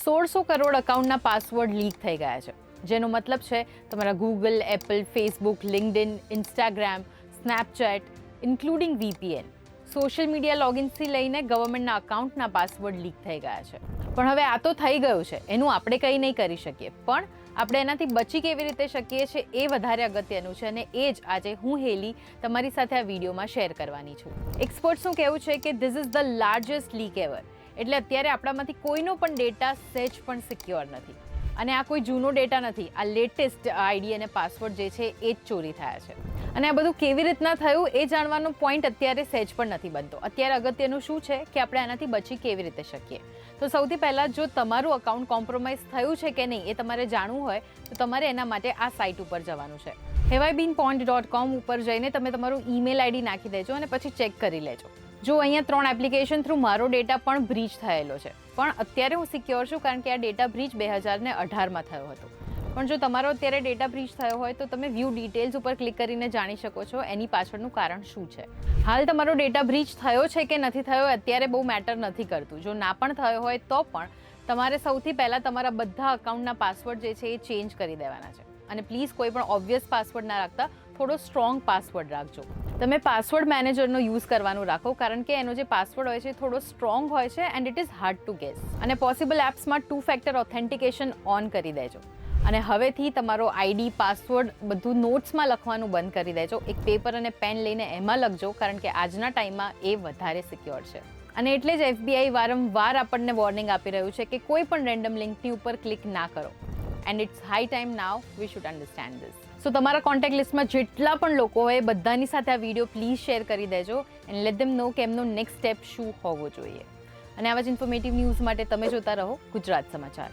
1600 crore અકાઉન્ટના password leak થઈ ગયા છે, જેનો મતલબ છે તમારા Google, Apple, Facebook, LinkedIn, Instagram, Snapchat, including VPN, social media લોગિન્સથી લઈને ગવર્મેન્ટના અકાઉન્ટના પાસવર્ડ લીક થઈ ગયા છે. પણ હવે આ તો થઈ ગયું છે, એનું આપણે કંઈ નહીં કરી શકીએ, પણ આપણે એનાથી બચી કેવી રીતે શકીએ છીએ એ વધારે અગત્યનું છે, અને એ જ આજે હું હેલી તમારી સાથે આ વિડીયોમાં શેર કરવાની છું. એક્સપર્ટ્સનું કહેવું છે કે this is the largest leak ever, એટલે અત્યારે આપણામાંથી કોઈનો પણ ડેટા સહેજ પણ સિક્યોર નથી, અને આ કોઈ જૂનો ડેટા નથી, આ લેટેસ્ટ આઈડી અને પાસવર્ડ જે છે એ જ ચોરી થયા છે. અને આ બધું કેવી રીતના થયું એ જાણવાનો પોઈન્ટ અત્યારે સહેજ પણ નથી બનતો. અત્યારે અગત્યનું શું છે કે આપણે આનાથી બચી કેવી રીતે શકીએ. તો સૌથી પહેલાં જો તમારું અકાઉન્ટ કોમ્પ્રોમાઇઝ થયું છે કે નહીં એ તમારે જાણવું હોય તો તમારે એના માટે આ સાઇટ ઉપર જવાનું છે. haveibeenpawned.com ઉપર જઈને તમે તમારું ઈમેલ આઈડી નાખી દેજો અને પછી ચેક કરી લેજો. જો અહીંયા 3 એપ્લિકેશન થ્રુ મારો ડેટા પણ બ્રીચ થયેલો છે, પણ અત્યારે હું સિક્યોર છું કારણ કે આ ડેટા બ્રીચ 2018માં થયો હતો. પણ જો તમારો અત્યારે ડેટા બ્રીચ થયો હોય તો તમે વ્યૂ ડિટેલ્સ ઉપર ક્લિક કરીને જાણી શકો છો એની પાછળનું કારણ શું છે. હાલ તમારો ડેટા બ્રીચ થયો છે કે નથી થયો અત્યારે બહુ મેટર નથી કરતું. જો ના પણ થયો હોય તો પણ તમારે સૌથી પહેલાં તમારા બધા અકાઉન્ટના પાસવર્ડ જે છે એ ચેન્જ કરી દેવાના છે. અને પ્લીઝ કોઈ પણ ઓબ્વિયસ પાસવર્ડ ના રાખતા, થોડો સ્ટ્રોંગ પાસવર્ડ રાખજો. તમે પાસવર્ડ મેનેજરનો યુઝ કરવાનું રાખો કારણ કે એનો જે પાસવર્ડ હોય છે થોડો સ્ટ્રોંગ હોય છે and it is hard two gas. અને પોસિબલ એપ્સમાં 2 ફેક્ટર ઓથેન્ટિકેશન ઓન કરી દેજો. અને હવેથી તમારો આઈડી, પાસવર્ડ બધું નોટ્સમાં લખવાનું બંધ કરી દેજો. એક પેપર અને પેન લઈને એમાં લખજો કારણ કે આજના ટાઈમમાં એ વધારે સિક્યોર છે. અને એટલે જ FBI વારંવાર આપણને વોર્નિંગ આપી રહ્યું છે કે કોઈ પણ રેન્ડમ લિંકની ઉપર ક્લિક ના કરો. And it's high time now we should understand this. So તમારા કોન્ટેક્ટ લિસ્ટમાં જેટલા પણ લોકો હોય બધાની સાથે આ વિડીયો પ્લીઝ શેર કરી દેજો એન્ડ લેટ ધેમ નો કે એમનો નેક્સ્ટ સ્ટેપ શું હોવો જોઈએ. અને આવા જ ઇન્ફોર્મેટિવ ન્યૂઝ માટે તમે જોતા રહો ગુજરાત સમાચાર.